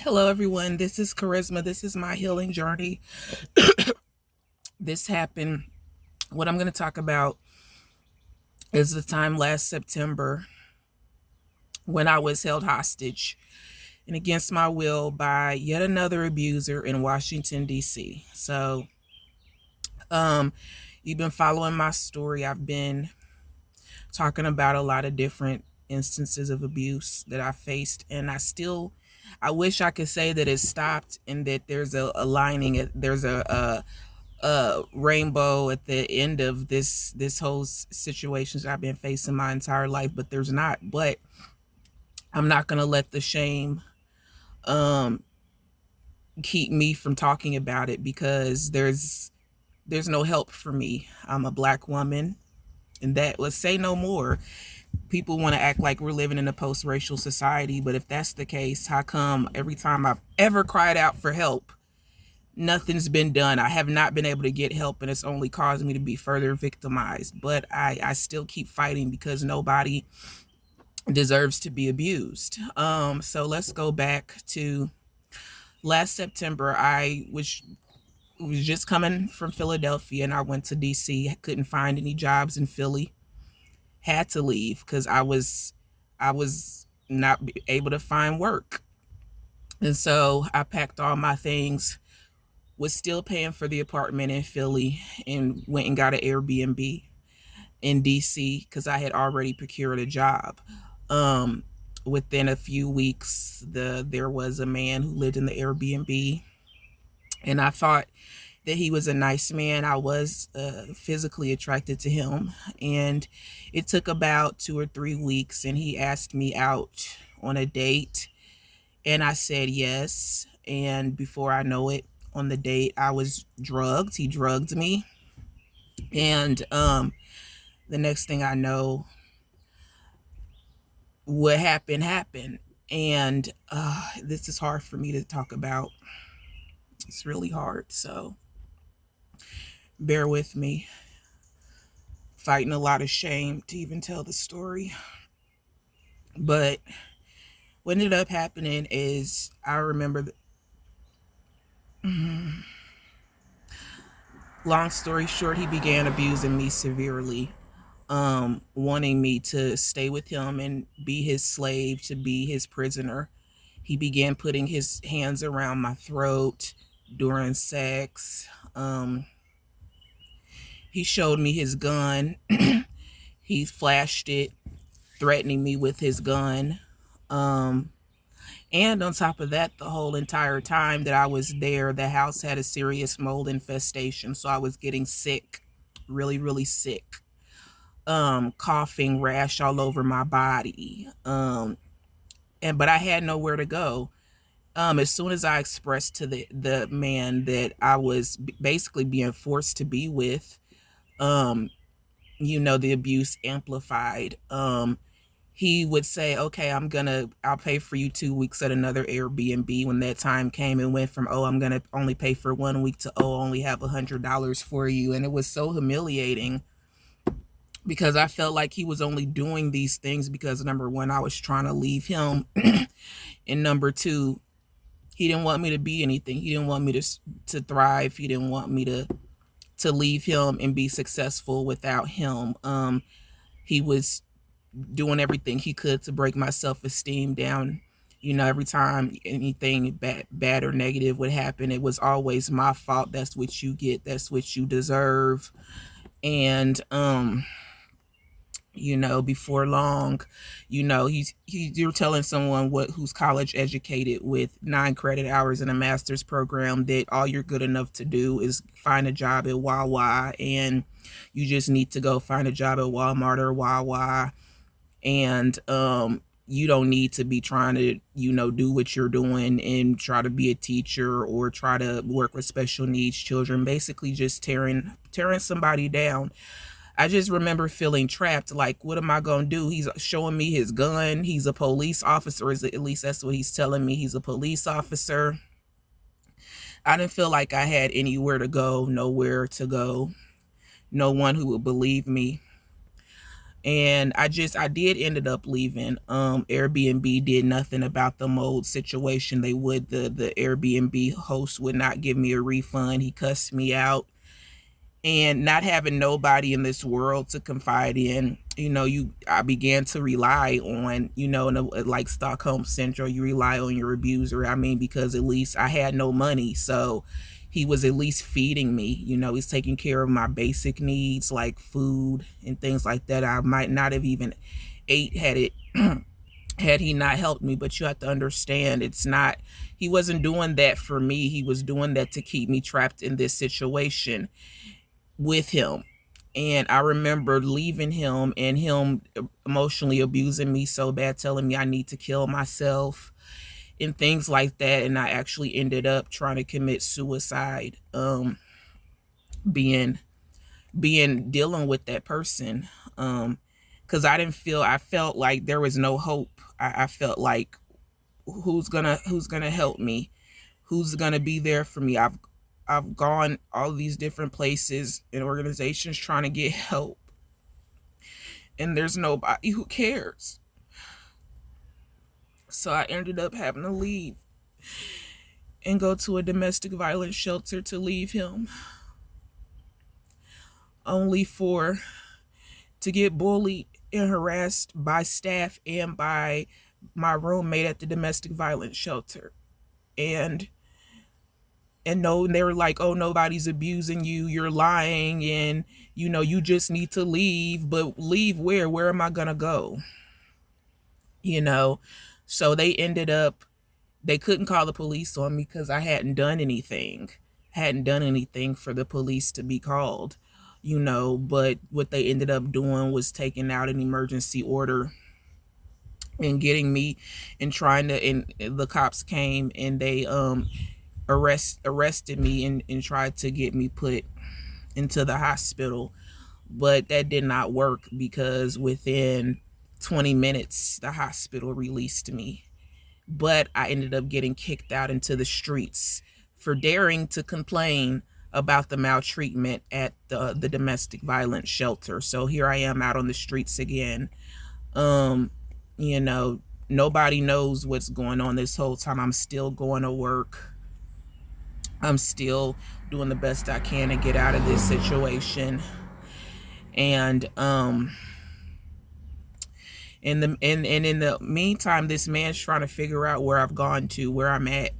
Hello, everyone. This is Charisma. This is my healing journey. This happened. What I'm going to talk about is the time last September when I was held hostage and against my will by yet another abuser in Washington, D.C. Um, you've been following my story. I've been talking about a lot of different instances of abuse that I faced, and I wish I could say that it stopped and that there's a lining, there's a rainbow at the end of this whole situations I've been facing my entire life, but there's not. But I'm not gonna let the shame um keep me from talking about it, because there's no help for me. I'm a Black woman, and that, let's say no more. People want to act like we're living in a post-racial society, but if that's the case, how come every time I've ever cried out for help, nothing's been done? I have not been able to get help, and it's only caused me to be further victimized. But I still keep fighting because nobody deserves to be abused. So let's go back to last September. I was just coming from Philadelphia, and I went to DC. I couldn't find any jobs in Philly. Had to leave because I was not able to find work. And so I packed all my things, was still paying for the apartment in Philly, and went and got an Airbnb in DC because I had already procured a job. Um, Within a few weeks, there was a man who lived in the Airbnb, and I thought that he was a nice man. I was physically attracted to him, and it took about 2 or 3 weeks, and he asked me out on a date, and I said yes. And before I know it, on the date, I was drugged. He drugged me, and the next thing I know, what happened. And this is hard for me to talk about. It's really hard, so bear with me. Fighting a lot of shame to even tell the story. But what ended up happening is, I remember long story short, he began abusing me severely, wanting me to stay with him and be his slave, to be his prisoner. He began putting his hands around my throat during sex. He showed me his gun. He flashed it, threatening me with his gun. Um, and on top of that, the whole entire time that I was there, the house had a serious mold infestation. So I was getting sick, really, really sick. Coughing, rash all over my body. But I had nowhere to go. As soon as I expressed to the man that I was basically being forced to be with, um, the abuse amplified. He would say, okay, I'll pay for you 2 weeks at another Airbnb. When that time came, it went from, oh, I'm going to only pay for 1 week to, oh, I only have $100 for you. And it was so humiliating, because I felt like he was only doing these things because, number one, I was trying to leave him. And number two, he didn't want me to be anything. He didn't want me to thrive. He didn't want me to leave him and be successful without him. He was doing everything he could to break my self-esteem down. Every time anything bad or negative would happen, it was always my fault. That's what you get. That's what you deserve. And before long, you're telling someone who's college educated with 9 credit hours in a master's program that all you're good enough to do is find a job at Wawa, and you just need to go find a job at Walmart or Wawa. And you don't need to be trying to do what you're doing and try to be a teacher or try to work with special needs children, basically just tearing somebody down. I just remember feeling trapped. Like, what am I going to do? He's showing me his gun. He's a police officer. At least that's what he's telling me. He's a police officer. I didn't feel like I had anywhere to go, nowhere to go, no one who would believe me. And I did ended up leaving. Airbnb did nothing about the mold situation. The Airbnb host would not give me a refund. He cussed me out. And not having nobody in this world to confide in, I began to rely on, like Stockholm Syndrome, you rely on your abuser. I mean, because at least I had no money, so he was at least feeding me. He's taking care of my basic needs like food and things like that. I might not have even ate had he not helped me. But you have to understand, he wasn't doing that for me. He was doing that to keep me trapped in this situation with him. And I remember leaving him and him emotionally abusing me so bad, telling me I need to kill myself and things like that. And I actually ended up trying to commit suicide, dealing with that person. Because I felt like there was no hope. I felt like, who's gonna help me? Who's gonna be there for me? I've gone all these different places and organizations trying to get help, and there's nobody who cares. So I ended up having to leave and go to a domestic violence shelter to leave him, only to get bullied and harassed by staff and by my roommate at the domestic violence shelter. And no, they were like, oh, nobody's abusing you, you're lying, and you just need to leave. But leave where? Where am I gonna go? So they couldn't call the police on me because I hadn't done anything for the police to be called. But what they ended up doing was taking out an emergency order and getting me and the cops came and they arrested me and tried to get me put into the hospital. But that did not work, because within 20 minutes the hospital released me. But I ended up getting kicked out into the streets for daring to complain about the maltreatment at the domestic violence shelter. So here I am out on the streets again. Nobody knows what's going on this whole time. I'm still going to work. I'm still doing the best I can to get out of this situation. And in the meantime, this man's trying to figure out where I've gone to, where I'm at.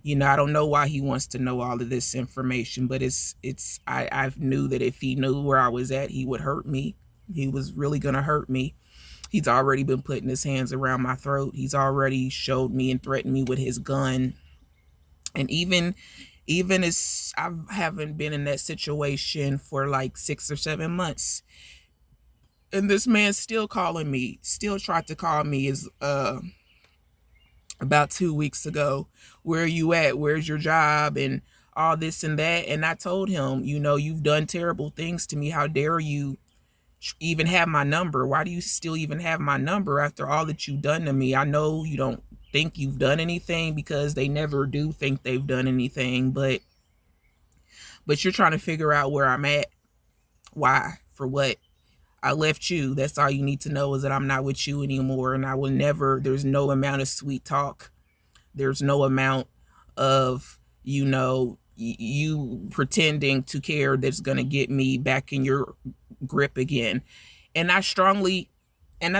I don't know why he wants to know all of this information, but I knew that if he knew where I was at, he would hurt me. He was really going to hurt me. He's already been putting his hands around my throat. He's already showed me and threatened me with his gun. And even as I haven't been in that situation for like 6 or 7 months, and this man still tried to call me about 2 weeks ago. Where are you at? Where's your job? And all this and that. And I told him, you've done terrible things to me. How dare you even have my number? Why do you still even have my number after all that you've done to me? I know you don't think you've done anything, because they never do think they've done anything, but you're trying to figure out where I'm at. Why? For what? I left you. That's all you need to know, is that I'm not with you anymore. And I will never, there's no amount of sweet talk. There's no amount of, you pretending to care that's going to get me back in your grip again. And that's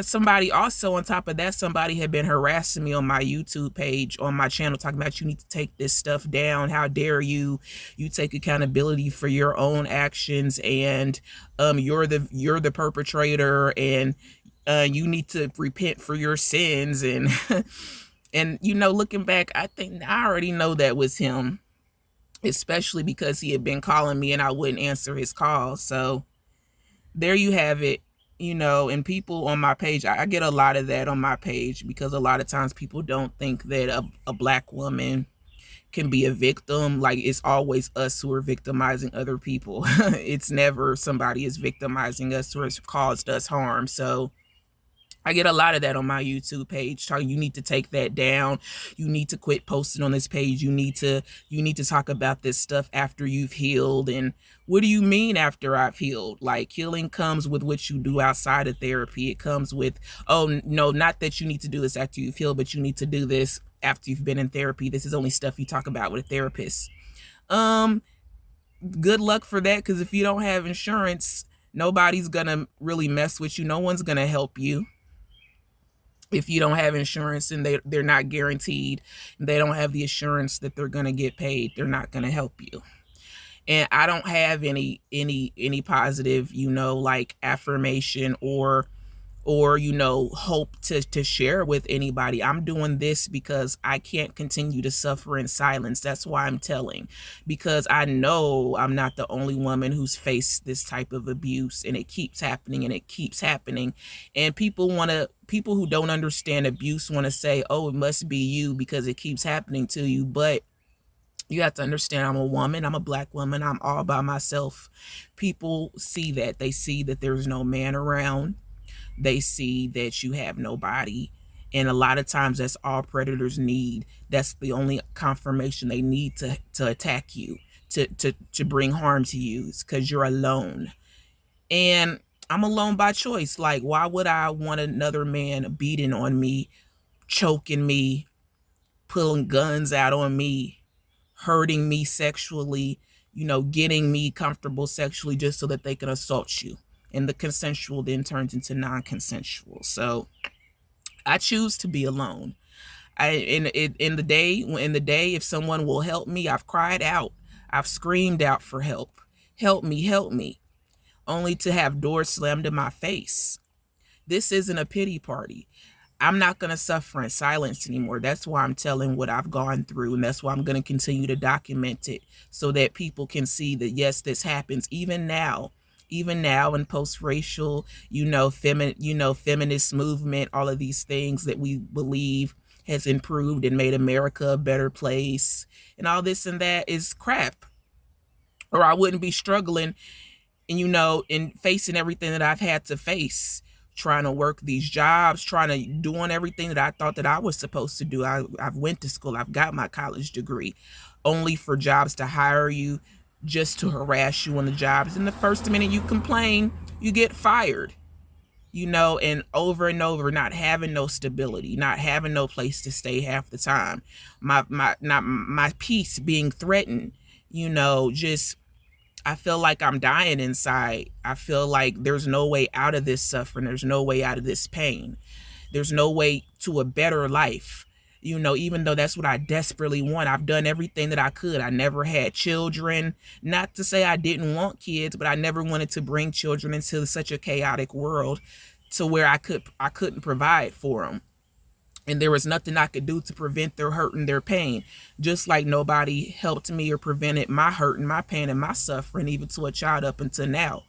somebody also, on top of that, somebody had been harassing me on my YouTube page, on my channel, talking about, you need to take this stuff down. How dare you take accountability for your own actions, and you're the perpetrator, and you need to repent for your sins. And and looking back, I think I already know that was him, especially because he had been calling me and I wouldn't answer his calls. So there you have it. And people on my page, I get a lot of that on my page, because a lot of times people don't think that a Black woman can be a victim. Like, it's always us who are victimizing other people. It's never somebody is victimizing us or has caused us harm. So I get a lot of that on my YouTube page. Talking, you need to take that down. You need to quit posting on this page. You need to talk about this stuff after you've healed. And what do you mean after I've healed? Like, healing comes with what you do outside of therapy. It comes with, oh no, not that you need to do this after you've healed, but you need to do this after you've been in therapy. This is only stuff you talk about with a therapist. Um, Good luck for that, because if you don't have insurance, nobody's gonna really mess with you. No one's gonna help you if you don't have insurance, and they're not guaranteed, they don't have the assurance that they're going to get paid, they're not going to help you. And I don't have any positive, like affirmation or hope to share with anybody. I'm doing this because I can't continue to suffer in silence. That's why I'm telling, because I know I'm not the only woman who's faced this type of abuse, and it keeps happening and it keeps happening. And people who don't understand abuse want to say, oh, it must be you because it keeps happening to you. But you have to understand, I'm a woman, I'm a Black woman, I'm all by myself. People see that. They see that there's no man around. They see that you have nobody. And a lot of times that's all predators need. That's the only confirmation they need to attack you, to bring harm to you. It's because you're alone. And I'm alone by choice. Like, why would I want another man beating on me, choking me, pulling guns out on me, hurting me sexually, getting me comfortable sexually just so that they can assault you? And the consensual then turns into non-consensual. So I choose to be alone. In the day, if someone will help me, I've cried out, I've screamed out for help. Help me, only to have doors slammed in my face. This isn't a pity party. I'm not going to suffer in silence anymore. That's why I'm telling what I've gone through. And that's why I'm going to continue to document it so that people can see that, yes, this happens even now in post-racial, feminist movement, all of these things that we believe has improved and made America a better place. And all this and that is crap. Or I wouldn't be struggling and facing everything that I've had to face, trying to work these jobs, doing everything that I thought that I was supposed to do. I've went to school, I've got my college degree, only for jobs to hire you just to harass you on the jobs. And the first minute you complain, you get fired, and over, not having no stability, not having no place to stay half the time. My peace being threatened, just, I feel like I'm dying inside. I feel like there's no way out of this suffering. There's no way out of this pain. There's no way to a better life. Even though that's what I desperately want. I've done everything that I could. I never had children. Not to say I didn't want kids, but I never wanted to bring children into such a chaotic world to where I couldn't provide for them. And there was nothing I could do to prevent their hurt and their pain. Just like nobody helped me or prevented my hurt and my pain and my suffering, even to a child up until now.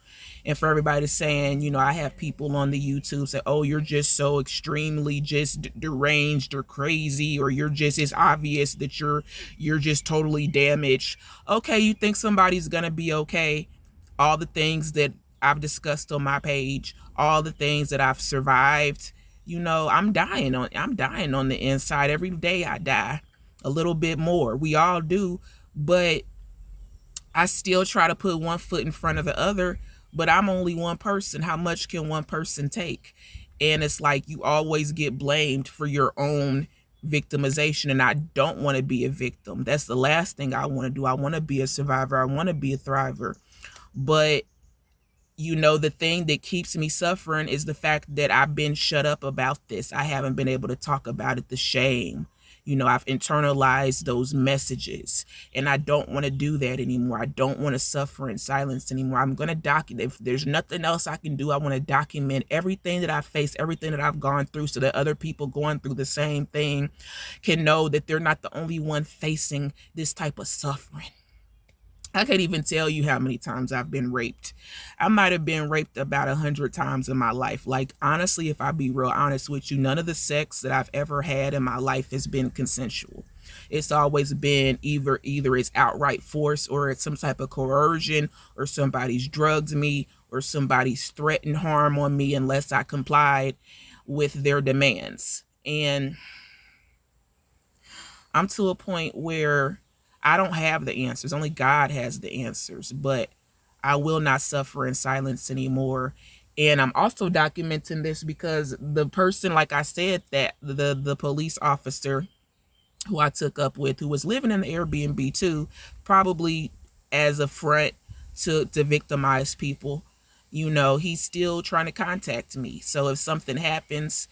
And for everybody saying, I have people on the YouTube say, oh, you're just so extremely just deranged or crazy, or it's obvious that you're just totally damaged. Okay, you think somebody's going to be okay? All the things that I've discussed on my page, all the things that I've survived, I'm dying on the inside. Every day I die a little bit more. We all do, but I still try to put one foot in front of the other, but I'm only one person. How much can one person take? And it's like you always get blamed for your own victimization, and I don't want to be a victim. That's the last thing I want to do. I want to be a survivor. I want to be a thriver. But the thing that keeps me suffering is the fact that I've been shut up about this. I haven't been able to talk about it, the shame. I've internalized those messages, and I don't want to do that anymore. I don't want to suffer in silence anymore. I'm going to document. If there's nothing else I can do, I want to document everything that I've faced, everything that I've gone through, so that other people going through the same thing can know that they're not the only one facing this type of suffering. I can't even tell you how many times I've been raped. I might have been raped about 100 times in my life. Like, honestly, if I be real honest with you, none of the sex that I've ever had in my life has been consensual. It's always been either it's outright force, or it's some type of coercion, or somebody's drugged me, or somebody's threatened harm on me unless I complied. with their demands. And I'm to a point where I don't have the answers. Only God has the answers, but I will not suffer in silence anymore. And I'm also documenting this because the person, like I said, that the police officer who I took up with, who was living in the Airbnb too, probably as a front to victimize people, he's still trying to contact me. So if something happens,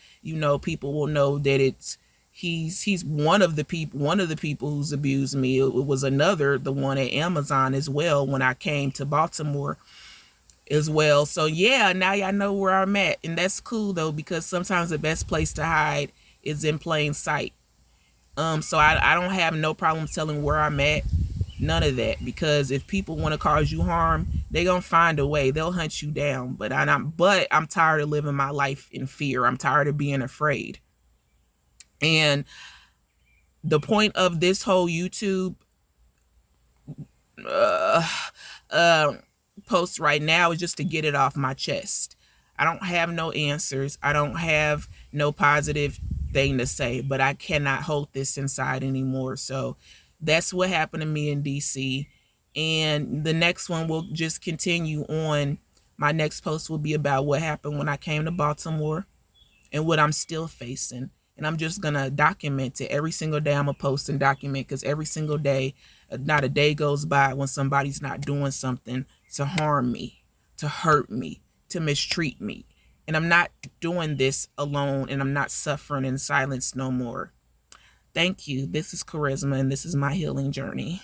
people will know that he's one of the people who's abused me. It was the one at Amazon as well when I came to Baltimore as well. So yeah, now y'all know where I'm at. And that's cool though, because sometimes the best place to hide is in plain sight. So I don't have no problem telling where I'm at. None of that, because if people want to cause you harm, they gonna find a way. They'll hunt you down. But I'm tired of living my life in fear. I'm tired of being afraid. And the point of this whole YouTube uh, uh, post right now is just to get it off my chest. I don't have no answers. I don't have no positive thing to say, but I cannot hold this inside anymore. So that's what happened to me in DC. And the next one will just continue on. My next post will be about what happened when I came to Baltimore and what I'm still facing. And I'm just going to document it. Every single day I'm going to post and document, because every single day, not a day goes by when somebody's not doing something to harm me, to hurt me, to mistreat me. And I'm not doing this alone, and I'm not suffering in silence no more. Thank you. This is Charisma, and this is my healing journey.